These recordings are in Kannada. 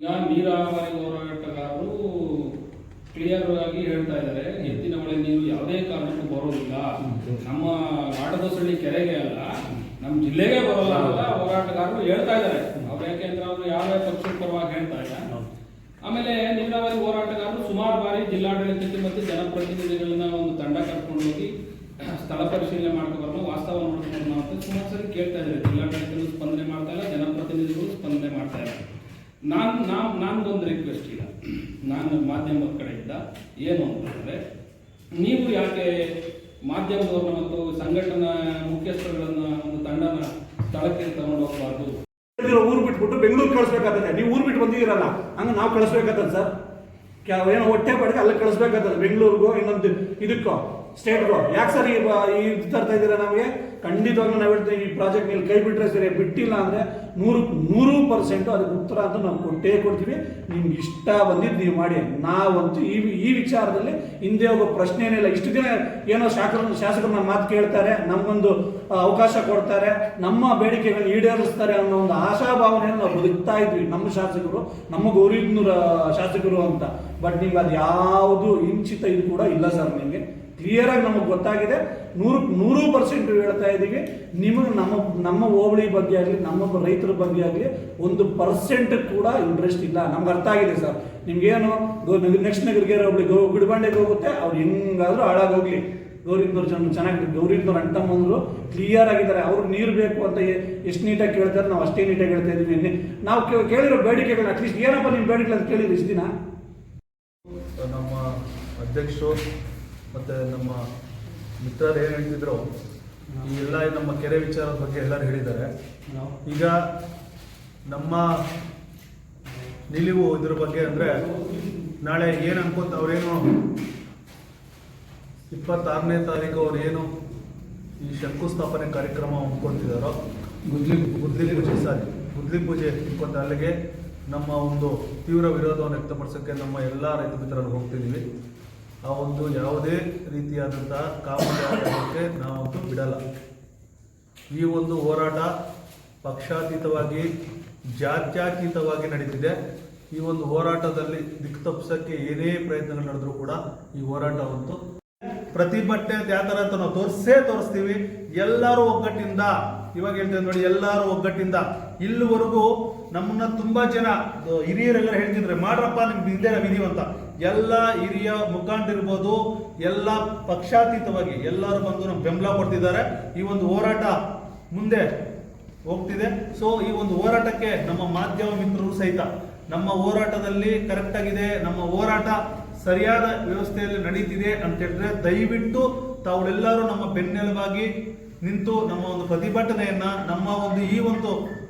ಈಗ ನೀರಾವರಿ ಹೋರಾಟಗಾರರು ಕ್ಲಿಯರ್ ಆಗಿ ಹೇಳ್ತಾ ಇದ್ದಾರೆ, ಎತ್ತಿನ ಹೊಳೆ ನೀರು ಯಾವುದೇ ಕಾರಣಕ್ಕೂ ಬರೋದಿಲ್ಲ, ನಮ್ಮ ವಾಡದಸಳ್ಳಿ ಕೆರೆಗೆ ಅಲ್ಲ, ನಮ್ಮ ಜಿಲ್ಲೆಗೆ ಬರೋಲ್ಲ ಅಂತ ಹೋರಾಟಗಾರರು ಹೇಳ್ತಾ ಇದ್ದಾರೆ. ಅವ್ರು ಯಾಕೆಂದ್ರೆ ಅವರು ಯಾವ ಪಕ್ಷದ ಪರವಾಗಿ ಹೇಳ್ತಾ ಇಲ್ಲ. ಆಮೇಲೆ ನೀರಾವರಿ ಹೋರಾಟಗಾರರು ಸುಮಾರು ಬಾರಿ ಜಿಲ್ಲಾಡಳಿತಕ್ಕೆ ಮತ್ತು ಜನಪ್ರತಿನಿಧಿಗಳನ್ನ ಒಂದು ತಂಡ ಕರ್ಕೊಂಡು ಹೋಗಿ ಸ್ಥಳ ಪರಿಶೀಲನೆ ಮಾಡ್ಕೊಂಡು ವಾಸ್ತವ ನೋಡ್ಕೊಂಡು ಅಂತ ಸುಮಾರು ಸರಿ ಕೇಳ್ತಾ ಇದ್ದಾರೆ. ಜಿಲ್ಲಾಡಳಿತಗಳು ಸ್ಪಂದನೆ ಮಾಡ್ತಾ ಇಲ್ಲ, ಜನಪ್ರತಿನಿಧಿಗಳು ಸ್ಪಂದನೆ ಮಾಡ್ತಾ ಇಲ್ಲ. ನಾನೊಂದು ರಿಕ್ವೆಸ್ಟ್ ಈಗ ನಾನು ಮಾಧ್ಯಮದ ಕಡೆಯಿಂದ ಏನು ಅಂತಂದರೆ, ನೀವು ಯಾಕೆ ಮಾಧ್ಯಮದವ್ರನ್ನ ಮತ್ತು ಸಂಘಟನಾ ಮುಖ್ಯಸ್ಥರುಗಳನ್ನ ಒಂದು ತಂಡನ ಸ್ಥಳಕ್ಕೆ ತಗೊಂಡು ಹೋಗಬಾರ್ದು? ಊರು ಬಿಟ್ಬಿಟ್ಟು ಬೆಂಗಳೂರು ಕಳಿಸ್ಬೇಕಾಗ್ತದೆ. ನೀವು ಊರು ಬಿಟ್ಟು ಬಂದಿದ್ದೀರಲ್ಲ, ಹಂಗೆ ನಾವು ಕಳಿಸ್ಬೇಕಾಗ್ತದೆ ಸರ್. ಏನೋ ಹೊಟ್ಟೆ ಪಡೆಗೆ ಅಲ್ಲಿ ಕಳಿಸ್ಬೇಕಾಗ್ತದೆ, ಬೆಂಗಳೂರಿಗೋ ಇನ್ನೊಂದು ಇದಕ್ಕೋ ಸ್ಟೇಟ್ಗೋ. ಯಾಕೆ ಸರ್ ಇದು ತರ್ತಾ ಇದ್ದೀರಾ? ನಮಗೆ ಖಂಡಿತವಾಗ್ಲೂ ನಾವು ಹೇಳ್ತೀವಿ, ಈ ಪ್ರಾಜೆಕ್ಟ್ ನೀವು ಕೈ ಬಿಟ್ಟರೆ ಸರಿ, ಬಿಟ್ಟಿಲ್ಲ ಅಂದರೆ 100% ಅದಕ್ಕೆ ಉತ್ತರ ಅಂತ ನಾವು ಕೊಟ್ಟೇ ಕೊಡ್ತೀವಿ. ನಿಮ್ಗೆ ಇಷ್ಟ ಬಂದಿದ್ದು ನೀವು ಮಾಡಿ. ನಾವಂತೂ ಈ ವಿಚಾರದಲ್ಲಿ ಹಿಂದೆ ಹೋಗೋ ಪ್ರಶ್ನೆನೇ ಇಲ್ಲ. ಇಷ್ಟು ದಿನ ಏನೋ ಶಾಸಕರನ್ನ ಮಾತು ಕೇಳ್ತಾರೆ, ನಮಗೊಂದು ಅವಕಾಶ ಕೊಡ್ತಾರೆ, ನಮ್ಮ ಬೇಡಿಕೆಗಳನ್ನ ಈಡೇರಿಸ್ತಾರೆ ಅನ್ನೋ ಒಂದು ಆಶಾಭಾವನೆಯನ್ನು ನಾವು ಬದುಕ್ತಾ ಇದ್ವಿ, ನಮ್ಮ ಶಾಸಕರು, ನಮ್ಮ ಗೌರಿಬಿದನೂರ ಶಾಸಕರು ಅಂತ. ಬಟ್ ನಿಮ್ಗೆ ಅದು ಯಾವುದು ಇಂಚಿತ ಇದು ಕೂಡ ಇಲ್ಲ ಸರ್. ನಿಮಗೆ ಕ್ಲಿಯರ್ ಆಗಿ ನಮಗೆ ಗೊತ್ತಾಗಿದೆ, 100% ಹೇಳ್ತಾ ಇದ್ದೀವಿ. ನಿಮಗೆ ನಮ್ಮ ಹೋಬಳಿ ಬಗ್ಗೆ ಆಗಲಿ, ನಮ್ಮ ರೈತರ ಬಗ್ಗೆ ಆಗಲಿ 1% ಕೂಡ ಇಂಟ್ರೆಸ್ಟ್ ಇಲ್ಲ. ನಮ್ಗೆ ಅರ್ಥ ಆಗಿದೆ ಸರ್. ನಿಮ್ಗೇನು ನೆಕ್ಸ್ಟ್ ನಗರಿಗೆ ಹೋಗ್ಲಿ, ಗುಡಿಬಂಡೆಗೆ ಹೋಗುತ್ತೆ, ಅವ್ರು ಹೆಂಗಾದ್ರೂ ಹಾಳಾಗೋಗ್ಲಿ. ಗೌರಿಬಿದನೂರು ಜನ ಚೆನ್ನಾಗಿ, ಗೌರಿಬಿದನೂರು ಅಂಟಮ್ಮಂದ್ರು ಕ್ಲಿಯರ್ ಆಗಿದ್ದಾರೆ. ಅವ್ರು ನೀರು ಬೇಕು ಅಂತ ಎಷ್ಟು ನೀಟಾಗಿ ಕೇಳ್ತಾರೆ, ನಾವು ಅಷ್ಟೇ ನೀಟಾಗಿ ಹೇಳ್ತಾ ಇದ್ದೀವಿ. ನಾವು ಕೇಳಿರೋ ಬೇಡಿಕೆಗಳನ್ನ ಅಟ್ಲೀಸ್ಟ್ ಏನಪ್ಪ ನಿಮ್ಮ ಬೇಡಿಕೆ ಅಂತ ಕೇಳಿದ್ರು ಇಷ್ಟು ದಿನ. ನಮ್ಮ ಅಧ್ಯಕ್ಷರು ಮತ್ತು ನಮ್ಮ ಮಿತ್ರರು ಏನು ಹೇಳ್ತಿದ್ರು, ಈ ಎಲ್ಲ ನಮ್ಮ ಕೆರೆ ವಿಚಾರದ ಬಗ್ಗೆ ಎಲ್ಲರೂ ಹೇಳಿದ್ದಾರೆ. ಈಗ ನಮ್ಮ ನಿಲುವು ಇದ್ರ ಬಗ್ಗೆ ಅಂದರೆ, ನಾಳೆ ಏನು ಅನ್ಕೋತ ಅವ್ರೇನು 26ನೇ ತಾರೀಕು ಅವ್ರು ಏನು ಈ ಶಂಕುಸ್ಥಾಪನೆ ಕಾರ್ಯಕ್ರಮ ಅಂದ್ಕೊಳ್ತಿದ್ದಾರೋ, ಗುದ್ಲಿ ಪೂಜೆ ಇಟ್ಕೊಂಡ ಅಲ್ಲಿಗೆ ನಮ್ಮ ಒಂದು ತೀವ್ರ ವಿರೋಧವನ್ನು ವ್ಯಕ್ತಪಡಿಸೋಕ್ಕೆ ನಮ್ಮ ಎಲ್ಲ ರೈತ ಮಿತ್ರರು ಹೋಗ್ತಿದ್ದೀವಿ. ಆ ಒಂದು ಯಾವುದೇ ರೀತಿಯಾದಂತಹ ಕಾಮಗಾರಿಕೆ ನಾವಂತೂ ಬಿಡಲ್ಲ. ಈ ಒಂದು ಹೋರಾಟ ಪಕ್ಷಾತೀತವಾಗಿ, ಜಾತ್ಯತೀತವಾಗಿ ನಡೀತಿದೆ. ಈ ಒಂದು ಹೋರಾಟದಲ್ಲಿ ದಿಕ್ಕು ತಪ್ಪಿಸೋಕ್ಕೆ ಏನೇ ಪ್ರಯತ್ನಗಳು ನಡೆದರೂ ಕೂಡ ಈ ಹೋರಾಟವಂತೂ ಪ್ರತಿಭಟನೆ ಯಾವ ಥರ ಅಂತ ನಾವು ತೋರಿಸ್ತೀವಿ. ಎಲ್ಲರೂ ಒಗ್ಗಟ್ಟಿಂದ, ಇವಾಗ ಹೇಳ್ತೇವೆ ನೋಡಿ, ಎಲ್ಲರೂ ಒಗ್ಗಟ್ಟಿಂದ. ಇಲ್ಲಿವರೆಗೂ ನಮ್ಮನ್ನ ತುಂಬಾ ಜನ ಹಿರಿಯರೆಲ್ಲ ಹೇಳ್ತಿದ್ರೆ, ಮಾಡ್ರಪ್ಪ ನಿಮ್ಗೆ ಹಿಂದೆ ವಿಧಿ ಅಂತ. ಎಲ್ಲ ಹಿರಿಯ ಮುಖಂಡರಿರ್ಬೋದು, ಎಲ್ಲ ಪಕ್ಷಾತೀತವಾಗಿ ಎಲ್ಲರೂ ಬಂದು ನಮ್ಗೆ ಬೆಂಬಲ ಕೊಡ್ತಿದ್ದಾರೆ. ಈ ಒಂದು ಹೋರಾಟ ಮುಂದೆ ಹೋಗ್ತಿದೆ. ಸೊ ಈ ಒಂದು ಹೋರಾಟಕ್ಕೆ ನಮ್ಮ ಮಾಧ್ಯಮ ಮಿತ್ರರು ಸಹಿತ ನಮ್ಮ ಹೋರಾಟದಲ್ಲಿ ಕರೆಕ್ಟ್ ಆಗಿದೆ, ನಮ್ಮ ಹೋರಾಟ ಸರಿಯಾದ ವ್ಯವಸ್ಥೆಯಲ್ಲಿ ನಡೀತಿದೆ ಅಂತ ಹೇಳಿದ್ರೆ, ದಯವಿಟ್ಟು ತಾವುಗಳೆಲ್ಲರೂ ನಮ್ಮ ಬೆನ್ನೆಲುಬಾಗಿ ನಿಂತು ನಮ್ಮ ಒಂದು ಪ್ರತಿಭಟನೆಯನ್ನ, ನಮ್ಮ ಒಂದು ಈ ಒಂದು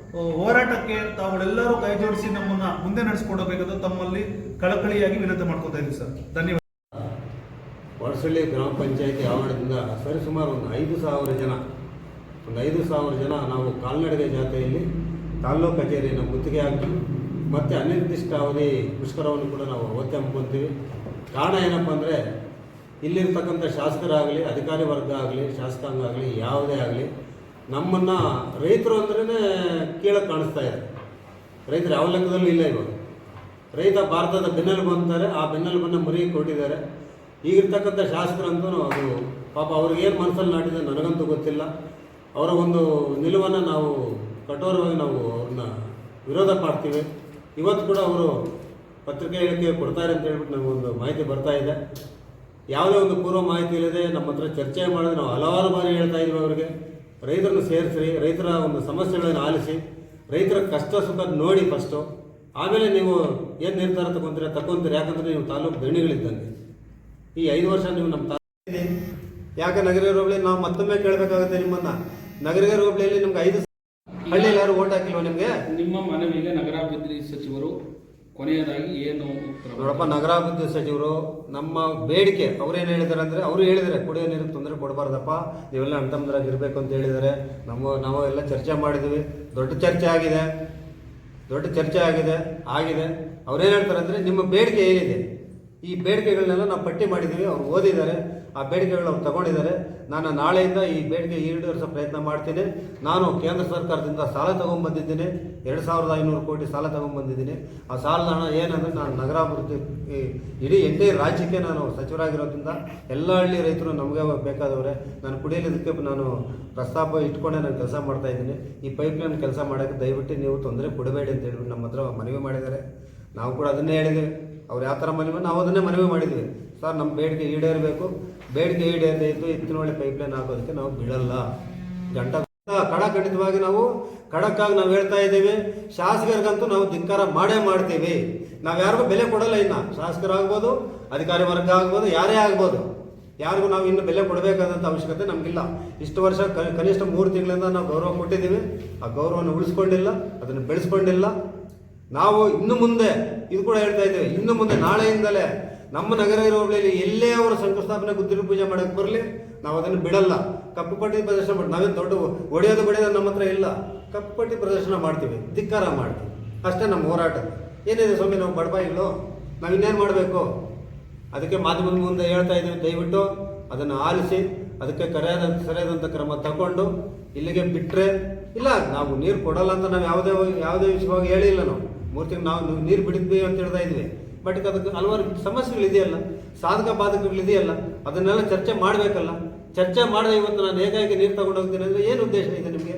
ಹೋರಾಟಕ್ಕೆ ತಾವುಗಳೆಲ್ಲರೂ ಕೈ ಜೋಡಿಸಿ ನಮ್ಮನ್ನ ಮುಂದೆ ನಡೆಸಿಕೊಡಬೇಕಂತ ತಮ್ಮಲ್ಲಿ ಕಳಕಳಿಯಾಗಿ ವಿನಂತಿ ಮಾಡ್ಕೊತಾ ಇದ್ದೀವಿ ಸರ್. ಧನ್ಯವಾದ. ವಡಸಳ್ಳಿ ಗ್ರಾಮ ಪಂಚಾಯತಿ ಆವರಣದಿಂದ ಸರಿಸುಮಾರು ಒಂದು 5,000 ಜನ ನಾವು ಕಾಲ್ನಡಿಗೆ ಜಾಥೆಯಲ್ಲಿ ತಾಲ್ಲೂಕು ಕಚೇರಿಯನ್ನು ಗುತ್ತಿಗೆ ಹಾಕಿ ಮತ್ತು ಅನಿರ್ದಿಷ್ಟ ಅವಧಿ ಮುಷ್ಕರವನ್ನು ಕೂಡ ನಾವು ಅವತ್ತೇ ಹಮ್ಮಿಕೊಳ್ತೀವಿ. ಕಾರಣ ಏನಪ್ಪ ಅಂದರೆ, ಇಲ್ಲಿರ್ತಕ್ಕಂಥ ಶಾಸಕರಾಗಲಿ, ಅಧಿಕಾರಿ ವರ್ಗ ಆಗಲಿ, ಶಾಸಕಾಂಗ ಆಗಲಿ, ಯಾವುದೇ ಆಗಲಿ ನಮ್ಮನ್ನು ರೈತರು ಅಂದ್ರೇ ಕೀಳಕ್ಕೆ ಕಾಣಿಸ್ತಾ ಇದೆ. ರೈತರು ಯಾವ ಲೆಕ್ಕದಲ್ಲೂ ಇಲ್ಲ. ಇವಾಗ ರೈತ ಭಾರತದ ಬೆನ್ನೆಲುಬು ಅಂತಾರೆ, ಆ ಬೆನ್ನೆಲುಬನ್ನು ಮುರಿ ಕೊಟ್ಟಿದ್ದಾರೆ. ಈಗಿರ್ತಕ್ಕಂಥ ಶಾಸಕರಂತೂ ಅದು ಪಾಪ ಅವ್ರಿಗೇನು ಮನಸ್ಸಲ್ಲಿ ನಾಟಿದೆ ನನಗಂತೂ ಗೊತ್ತಿಲ್ಲ. ಅವರ ಒಂದು ನಿಲುವನ್ನು ನಾವು ಕಠೋರವಾಗಿ ನಾವು ಅವ್ರನ್ನ ವಿರೋಧ ಮಾಡ್ತೀವಿ. ಇವತ್ತು ಕೂಡ ಅವರು ಪತ್ರಿಕೆ ಹೇಳಿಕೆ ಕೊಡ್ತಾರೆ ಅಂತ ಹೇಳ್ಬಿಟ್ಟು ನಮಗೊಂದು ಮಾಹಿತಿ ಬರ್ತಾ ಇದೆ. ಯಾವುದೇ ಒಂದು ಪೂರ್ವ ಮಾಹಿತಿ ಇಲ್ಲದೆ ನಮ್ಮ ಹತ್ರ ಚರ್ಚೆ ಮಾಡಿದ್ರೆ ನಾವು ಹಲವಾರು ಬಾರಿ ಹೇಳ್ತಾ ಇದ್ವಿ ಅವರಿಗೆ, ರೈತರನ್ನು ಸೇರಿಸ್ರಿ, ರೈತರ ಒಂದು ಸಮಸ್ಯೆಗಳನ್ನು ಆಲಿಸಿ, ರೈತರ ಕಷ್ಟ ಸುಖ ನೋಡಿ ಫಸ್ಟು, ಆಮೇಲೆ ನೀವು ಏನು ನಿರ್ಧಾರ ತಗೊಂತೀರಿ. ಯಾಕಂದರೆ ನೀವು ತಾಲೂಕು ದಣಿಗಳಿದ್ದಂಗೆ. ಈ 5 ವರ್ಷ ನೀವು ನಮ್ಮ ಯಾಕೆ ನಗರ ಹೋಬಳಿ ನಾವು ಮತ್ತೊಮ್ಮೆ ಕೇಳಬೇಕಾಗುತ್ತೆ ನಿಮ್ಮನ್ನು. ನಗರ ಹೋಬಳಿಯಲ್ಲಿ ನಿಮ್ಗೆ 5 ಹಳ್ಳಿಯಲ್ಲಿ ಯಾರು ಓಟ್ ಹಾಕಿಲ್ವ ನಿಮಗೆ? ನಿಮ್ಮ ಮನವಿಗೆ ನಗರಾಭಿವೃದ್ಧಿ ಸಚಿವರು ಕೊನೆಯದಾಗಿ ಏನು ನೋಡಪ್ಪ, ನಗರಾಭಿವೃದ್ಧಿ ಸಚಿವರು ನಮ್ಮ ಬೇಡಿಕೆ ಅವ್ರೇನು ಹೇಳಿದ್ದಾರೆ ಅಂದರೆ, ಅವರು ಹೇಳಿದ್ದಾರೆ ಕುಡಿಯೋ ನೀರಿಗೆ ತೊಂದರೆ ಕೊಡಬಾರ್ದಪ್ಪ, ನೀವೆಲ್ಲ ಅಣ್ತಮ್ಮದ್ರಾಗಿ ಇರಬೇಕು ಅಂತ ಹೇಳಿದ್ದಾರೆ. ನಾವು ಎಲ್ಲ ಚರ್ಚೆ ಮಾಡಿದ್ವಿ, ದೊಡ್ಡ ಚರ್ಚೆ ಆಗಿದೆ. ಅವ್ರೇನು ಹೇಳ್ತಾರೆ ಅಂದರೆ, ನಿಮ್ಮ ಬೇಡಿಕೆ ಏನಿದೆ ಈ ಬೇಡಿಕೆಗಳನ್ನೆಲ್ಲ ನಾವು ಪಟ್ಟಿ ಮಾಡಿದ್ದೀವಿ, ಅವ್ರು ಓದಿದ್ದಾರೆ, ಆ ಬೇಡಿಕೆಗಳು ಅವ್ರು ತಗೊಂಡಿದ್ದಾರೆ. ನಾನು ನಾಳೆಯಿಂದ ಈ ಬೇಡಿಕೆ ಈಡೇರಿಸೋ ಪ್ರಯತ್ನ ಮಾಡ್ತೀನಿ. ನಾನು ಕೇಂದ್ರ ಸರ್ಕಾರದಿಂದ ಸಾಲ ತಗೊಂಡ್ಬಂದಿದ್ದೀನಿ, 2500 ಕೋಟಿ ಸಾಲ ತಗೊಂಡ್ಬಂದಿದ್ದೀನಿ. ಆ ಸಾಲದ ಹಣ ಏನಂದರೆ ನಾನು ನಗರಾಭಿವೃದ್ಧಿ ಇಡೀ ರಾಜ್ಯಕ್ಕೆ ನಾನು ಸಚಿವರಾಗಿರೋದ್ರಿಂದ ಎಲ್ಲ ಹಳ್ಳಿ ರೈತರು ನಮಗೆ ಬೇಕಾದವ್ರೆ. ನಾನು ಕುಡಿಯಲಿದ್ದಕ್ಕೆ ನಾನು ಪ್ರಸ್ತಾಪ ಇಟ್ಕೊಂಡೆ ನಾನು ಕೆಲಸ ಮಾಡ್ತಾ ಇದ್ದೀನಿ. ಈ ಪೈಪ್ಲೈನ್ ಕೆಲಸ ಮಾಡೋಕ್ಕೆ ದಯವಿಟ್ಟು ನೀವು ತೊಂದರೆ ಕೊಡಬೇಡಿ ಅಂತ ಹೇಳ್ಬಿಟ್ಟು ನಮ್ಮ ಹತ್ರ ಮನವಿ ಮಾಡಿದ್ದಾರೆ. ನಾವು ಕೂಡ ಅದನ್ನೇ ಹೇಳಿದ್ದೀವಿ. ಅವ್ರು ಯಾವ ಥರ ಮನವಿ, ನಾವು ಅದನ್ನೇ ಮನವಿ ಮಾಡಿದ್ವಿ. ಸರ್, ನಮ್ಮ ಬೇಡಿಕೆ ಈಡೇರಬೇಕು, ಬೇಡಿಕೆ ಈಡೇರದೇ ಇದ್ದು ಇತ್ತಿನೊಳ್ಳೆ ಪೈಪ್ಲೈನ್ ಹಾಕೋದಕ್ಕೆ ನಾವು ಬಿಡಲ್ಲ. ಖಂಡಿತವಾಗಿ ನಾವು ಖಡಕ್ಕಾಗಿ ನಾವು ಹೇಳ್ತಾ ಇದ್ದೀವಿ. ಶಾಸಕರಿಗಂತೂ ನಾವು ಧಿಕ್ಕಾರ ಮಾಡೇ ಮಾಡ್ತೀವಿ. ನಾವು ಯಾರಿಗೂ ಬೆಲೆ ಕೊಡಲ್ಲ. ಇನ್ನು ಶಾಸಕರಾಗ್ಬೋದು, ಅಧಿಕಾರಿ ವರ್ಗ ಆಗ್ಬೋದು, ಯಾರೇ ಆಗ್ಬೋದು, ಯಾರಿಗೂ ನಾವು ಇನ್ನು ಬೆಲೆ ಕೊಡಬೇಕಾದಂಥ ಅವಶ್ಯಕತೆ ನಮಗಿಲ್ಲ. ಇಷ್ಟು ವರ್ಷ ಕನಿಷ್ಠ 3 ತಿಂಗಳಿಂದ ನಾವು ಗೌರವ ಕೊಟ್ಟಿದ್ದೀವಿ. ಆ ಗೌರವವನ್ನು ಉಳಿಸ್ಕೊಂಡಿಲ್ಲ, ಅದನ್ನು ಬೆಳೆಸ್ಕೊಂಡಿಲ್ಲ. ನಾವು ಇನ್ನು ಮುಂದೆ ಇದು ಕೂಡ ಹೇಳ್ತಾ ಇದ್ದೇವೆ, ಇನ್ನು ಮುಂದೆ ನಾಳೆಯಿಂದಲೇ ನಮ್ಮ ನಗರ ಹೋಬಳಿಯಲ್ಲಿ ಎಲ್ಲೇ ಅವರ ಶಂಕುಸ್ಥಾಪನೆ ಗುದ್ದಿಲು ಪೂಜೆ ಮಾಡಕ್ಕೆ ಬರಲಿ, ನಾವು ಅದನ್ನು ಬಿಡಲ್ಲ. ಕಪ್ಪು ಪಟ್ಟಿ ಪ್ರದರ್ಶನ ಮಾಡಿ, ನಾವೇನು ದೊಡ್ಡ ಹೊಡೆಯೋದು ನಮ್ಮ ಹತ್ರ ಇಲ್ಲ. ಕಪ್ಪು ಪಟ್ಟಿ ಪ್ರದರ್ಶನ ಮಾಡ್ತೀವಿ, ಧಿಕ್ಕಾರ ಮಾಡ್ತೀವಿ, ಅಷ್ಟೇ ನಮ್ಮ ಹೋರಾಟ. ಏನಿದೆ ಸ್ವಾಮಿ, ನಾವು ಬಡಪಾಯಿಗಳು, ನಾವು ಇನ್ನೇನು ಮಾಡಬೇಕು? ಅದಕ್ಕೆ ಮಾಧ್ಯಮದ ಮುಂದೆ ಹೇಳ್ತಾ ಇದ್ದೀವಿ, ದಯವಿಟ್ಟು ಅದನ್ನು ಆಲಿಸಿ ಅದಕ್ಕೆ ಸರಿಯಾದಂಥ ಕ್ರಮ ತಗೊಂಡು ಇಲ್ಲಿಗೆ ಬಿಟ್ಟರೆ, ಇಲ್ಲ ನಾವು ನೀರು ಕೊಡಲ್ಲ ಅಂತ ನಾವು ಯಾವುದೇ ವಿಷಯವಾಗಿ ಹೇಳಿಲ್ಲ. ನಾವು 3 ತಿಂಗಳು ನಾವು ನೀರು ಬಿಡಿದ್ವಿ ಅಂತ ಹೇಳ್ತಾ ಇದ್ವಿ. ಬಟ್ ಅದಕ್ಕೆ ಹಲವಾರು ಸಮಸ್ಯೆಗಳಿದೆಯಲ್ಲ, ಸಾಧಕ ಬಾಧಕಗಳಿದೆಯಲ್ಲ, ಅದನ್ನೆಲ್ಲ ಚರ್ಚೆ ಮಾಡಬೇಕಲ್ಲ. ಚರ್ಚೆ ಮಾಡದೆ ಇವತ್ತು ನಾನು ಏಕಾಏಕಿ ನೀರು ತಗೊಂಡು ಹೋಗ್ತೀನಿ ಅಂದರೆ ಏನು ಉದ್ದೇಶ ಇದೆ ನಿಮಗೆ?